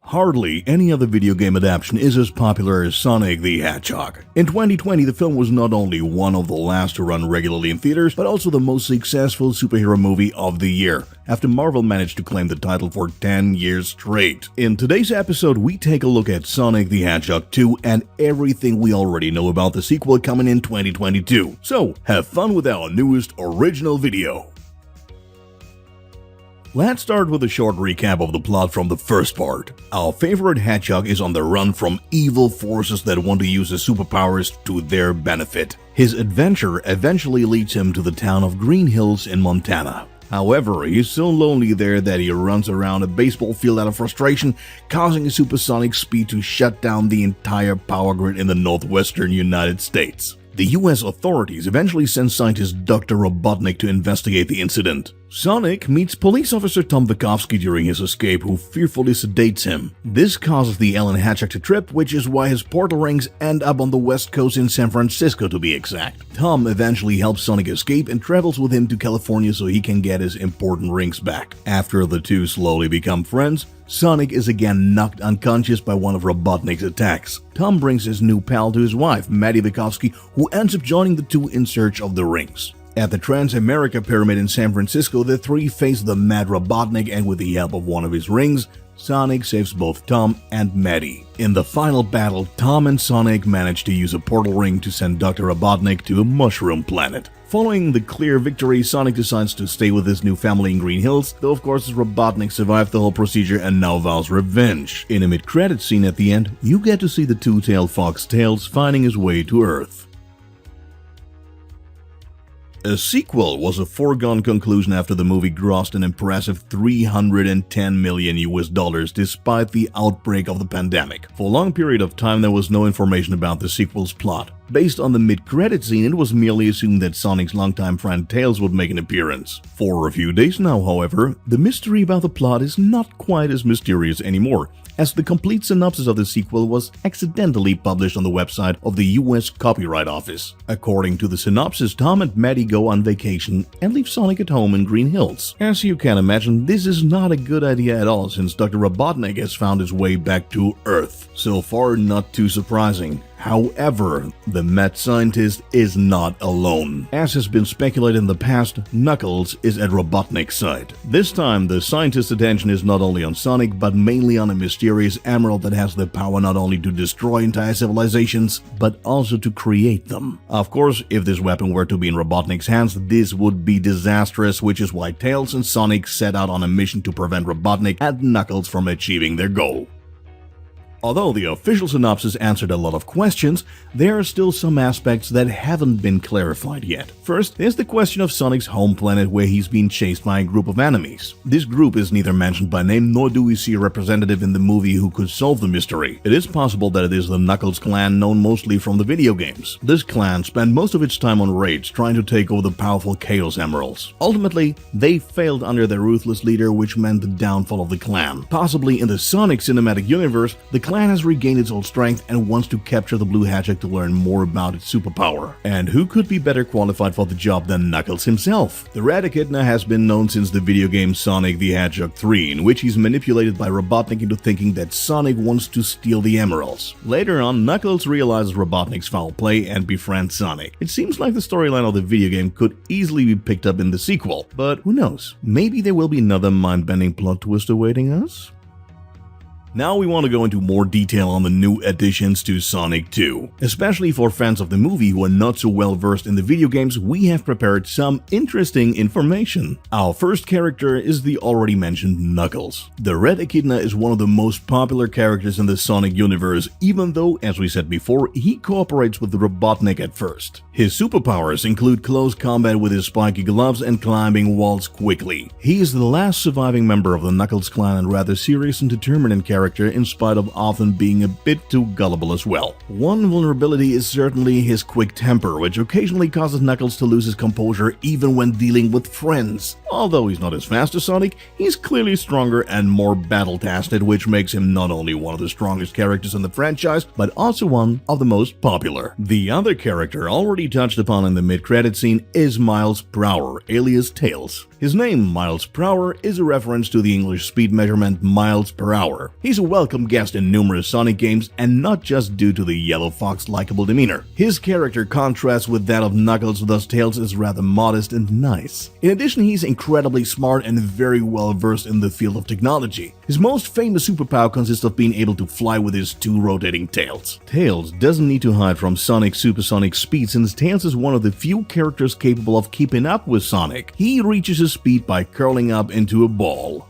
Hardly any other video game adaptation is as popular as Sonic the Hedgehog. In 2020, the film was not only one of the last to run regularly in theaters, but also the most successful superhero movie of the year, after Marvel managed to claim the title for 10 years straight. In today's episode, we take a look at Sonic the Hedgehog 2 and everything we already know about the sequel coming in 2022. So, have fun with our newest original video. Let's start with a short recap of the plot from the first part. Our favorite Hedgehog is on the run from evil forces that want to use his superpowers to their benefit. His adventure eventually leads him to the town of Green Hills in Montana. However, he's so lonely there that he runs around a baseball field out of frustration, causing his supersonic speed to shut down the entire power grid in the northwestern United States. The US authorities eventually send scientist Dr. Robotnik to investigate the incident. Sonic meets police officer Tom during his escape, who fearfully sedates him. This causes the alien Hedgehog to trip, which is why his portal rings end up on the west coast in San Francisco to be exact. Tom eventually helps Sonic escape and travels with him to California so he can get his important rings back. After the two slowly become friends, Sonic is again knocked unconscious by one of Robotnik's attacks. Tom brings his new pal to his wife, Maddie, who ends up joining the two in search of the rings. At the Trans-America Pyramid in San Francisco, the three face the mad Robotnik, and with the help of one of his rings, Sonic saves both Tom and Maddie. In the final battle, Tom and Sonic manage to use a portal ring to send Dr. Robotnik to a mushroom planet. Following the clear victory, Sonic decides to stay with his new family in Green Hills, though of course Robotnik survived the whole procedure and now vows revenge. In a mid-credits scene at the end, you get to see the two-tailed fox Tails finding his way to Earth. A sequel was a foregone conclusion after the movie grossed an impressive $310 million despite the outbreak of the pandemic. For a long period of time, there was no information about the sequel's plot. Based on the mid-credit scene, it was merely assumed that Sonic's longtime friend Tails would make an appearance. For a few days now, however, the mystery about the plot is not quite as mysterious anymore, as the complete synopsis of the sequel was accidentally published on the website of the US Copyright Office. According to the synopsis, Tom and Maddie go on vacation and leave Sonic at home in Green Hills. As you can imagine, this is not a good idea at all, since Dr. Robotnik has found his way back to Earth. So far, not too surprising. However, the mad scientist is not alone. As has been speculated in the past, Knuckles is at Robotnik's side. This time, the scientist's attention is not only on Sonic, but mainly on a mysterious emerald that has the power not only to destroy entire civilizations, but also to create them. Of course, if this weapon were to be in Robotnik's hands, this would be disastrous, which is why Tails and Sonic set out on a mission to prevent Robotnik and Knuckles from achieving their goal. Although the official synopsis answered a lot of questions, there are still some aspects that haven't been clarified yet. First, there's the question of Sonic's home planet, where he's being chased by a group of enemies. This group is neither mentioned by name, nor do we see a representative in the movie who could solve the mystery. It is possible that it is the Knuckles clan, known mostly from the video games. This clan spent most of its time on raids, trying to take over the powerful Chaos Emeralds. Ultimately, they failed under their ruthless leader, which meant the downfall of the clan. Possibly in the Sonic cinematic universe, the clan has regained its old strength and wants to capture the Blue Hedgehog to learn more about its superpower. And who could be better qualified for the job than Knuckles himself? The Red Echidna has been known since the video game Sonic the Hedgehog 3, in which he's manipulated by Robotnik into thinking that Sonic wants to steal the emeralds. Later on, Knuckles realizes Robotnik's foul play and befriends Sonic. It seems like the storyline of the video game could easily be picked up in the sequel, but who knows? Maybe there will be another mind-bending plot twist awaiting us? Now we want to go into more detail on the new additions to Sonic 2. Especially for fans of the movie who are not so well versed in the video games, we have prepared some interesting information. Our first character is the already mentioned Knuckles. The Red Echidna is one of the most popular characters in the Sonic universe, even though, as we said before, he cooperates with Robotnik at first. His superpowers include close combat with his spiky gloves and climbing walls quickly. He is the last surviving member of the Knuckles clan and rather serious and determined character, in spite of often being a bit too gullible as well. One vulnerability is certainly his quick temper, which occasionally causes Knuckles to lose his composure even when dealing with friends. Although he's not as fast as Sonic, he's clearly stronger and more battle-tested, which makes him not only one of the strongest characters in the franchise, but also one of the most popular. The other character already touched upon in the mid-credit scene is Miles Prower, alias Tails. His name, Miles Prower, is a reference to the English speed measurement miles per hour. He's a welcome guest in numerous Sonic games, and not just due to the yellow fox likable demeanor. His character contrasts with that of Knuckles, thus Tails is rather modest and nice. In addition, he's incredibly smart and very well versed in the field of technology. His most famous superpower consists of being able to fly with his two rotating tails. Tails doesn't need to hide from Sonic's supersonic speed, since Tails is one of the few characters capable of keeping up with Sonic. He reaches his speed by curling up into a ball.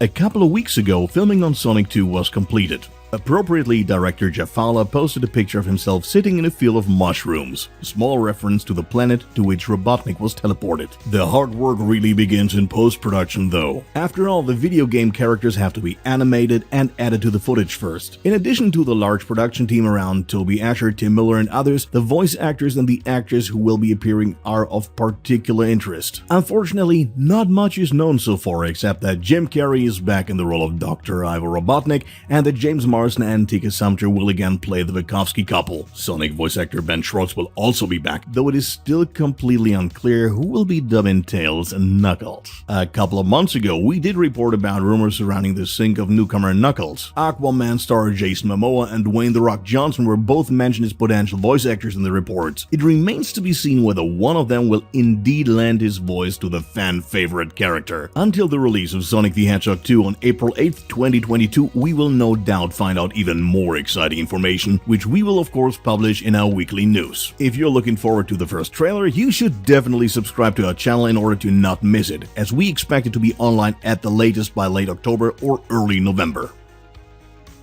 A couple of weeks ago, filming on Sonic 2 was completed. Appropriately, director Jeff Fowler posted a picture of himself sitting in a field of mushrooms, a small reference to the planet to which Robotnik was teleported. The hard work really begins in post-production though. After all, the video game characters have to be animated and added to the footage first. In addition to the large production team around Toby Asher, Tim Miller and others, the voice actors and the actors who will be appearing are of particular interest. Unfortunately, not much is known so far except that Jim Carrey is back in the role of Dr. Ivor Robotnik and that James Marsden and Tika Sumpter will again play the Wachowski couple. Sonic voice actor Ben Schwartz will also be back, though it is still completely unclear who will be dubbing Tails and Knuckles. A couple of months ago, we did report about rumors surrounding the sync of newcomer Knuckles. Aquaman star Jason Momoa and Dwayne "The Rock" Johnson were both mentioned as potential voice actors in the reports. It remains to be seen whether one of them will indeed lend his voice to the fan-favorite character. Until the release of Sonic the Hedgehog 2 on April 8th, 2022, we will no doubt find out even more exciting information, which we will of course publish in our weekly news. If you're looking forward to the first trailer, you should definitely subscribe to our channel in order to not miss it, as we expect it to be online at the latest by late October or early November.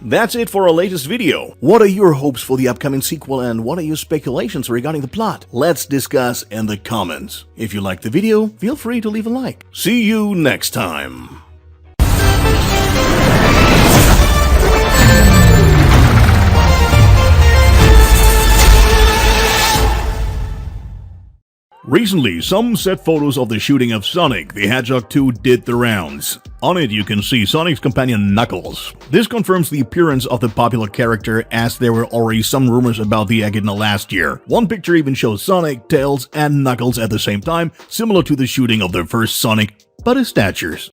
That's it for our latest video. What are your hopes for the upcoming sequel and what are your speculations regarding the plot? Let's discuss in the comments. If you liked the video, feel free to leave a like. See you next time. Recently, some set photos of the shooting of Sonic the Hedgehog 2 did the rounds. On it you can see Sonic's companion Knuckles. This confirms the appearance of the popular character, as there were already some rumors about the Echidna last year. One picture even shows Sonic, Tails and Knuckles at the same time, similar to the shooting of the first Sonic, but his statures.